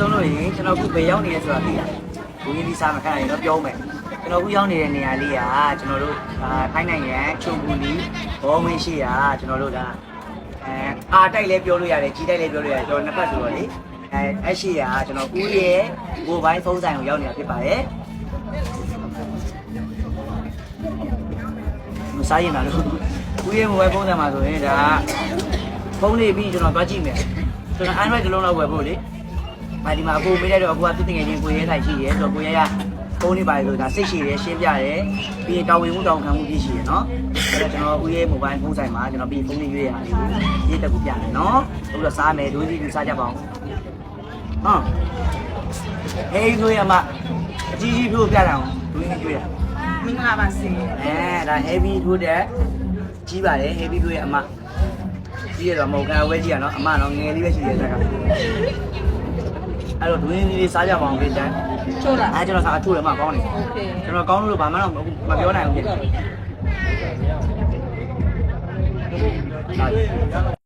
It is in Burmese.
ဆုံးလို့ရင်ကျွန်တော်ခုဘယ်ရောက်နေလဲဆိုတာသိလားဘုရင်ဒီစားမခံရင်တော့ပြောမယ်ကျွန်တော်ခုရောက်နေတဲ့နေရာလေးကကျွန်တော်တို့ထိုင်းနိုင်ငံချုံပူလီဘောမင်းရှိရာကျွန်တော်တို့ဒါအာတိုက်လဲပြောလို့ရတယ်ကြီးတိုက်လဲပြောလို့ရတယ်ကျွန်တော်နှစ်ဖက်ဆိုတော့လေအဲ့ရှိရာကျွန်တော်ဦးရဲ့မိုဘိုင်းဖုန်းဆိုင်ကိုရောက်နေတာဖြစ်ပါတယ်မစားရင်လားလို့ဦးရဲ့မိုဘိုင်းဖုန်းဆိုင်မှာဆိုရင်ဒါဖုန်းလေးပြီးကျွန်တော်တွားကြည့်မယ်ကျွန်တော် Android တစ်လုံးလောက်ဝယ်ဖို့လေဒီမှာအခုမေးလိုက်တော့အခုကသူတင်ငယ်ချင်းကိုရဲထိုင်ရှိရဲဆိုတော့ကိုရဲရဖုန်းလေးပါလို့ဒါစိတ်ရှိတယ်ရှင်းပြတယ်ပြီးရင်တာဝန်မှုတောင်းခံမှုပြည့်ရှိရနော်အဲ့တော့ကျွန်တော်ဦးရဲ့မိုဘိုင်းဖုန်းဆိုင်မှာကျွန်တော်ပြီးဖုန်းလေးရွေးရတယ်ရေးတက်ကိုပြတယ်နော်အခုတော့စားမယ်ဒွေးကြီးစားကြပါအောင်ဟေးကိုရမအကြီးကြီးဖို့ပြတယ်အောင်ဒွေးကြီးရွေးတာမင်္ဂလာပါစေဒါ heavy ထိုးတဲ့ကြီးပါတယ် heavy ထိုးရဲ့အမကြီးရတော့မဟုတ်ကန်ဝဲကြီးရနော်အမတော့ငယ်လေးပဲရှိတဲ့ဇက်ကအဲ့တော့ဒွင်းလေးစားကြပါအောင်ခင်ဗျာချိုးလားကျွန်တော်စားချိုးတယ်မှကောင်းတယ်ကျွန်တော်ကောင်းလို့ဘာမှတော့မပြောနိုင်ဘူး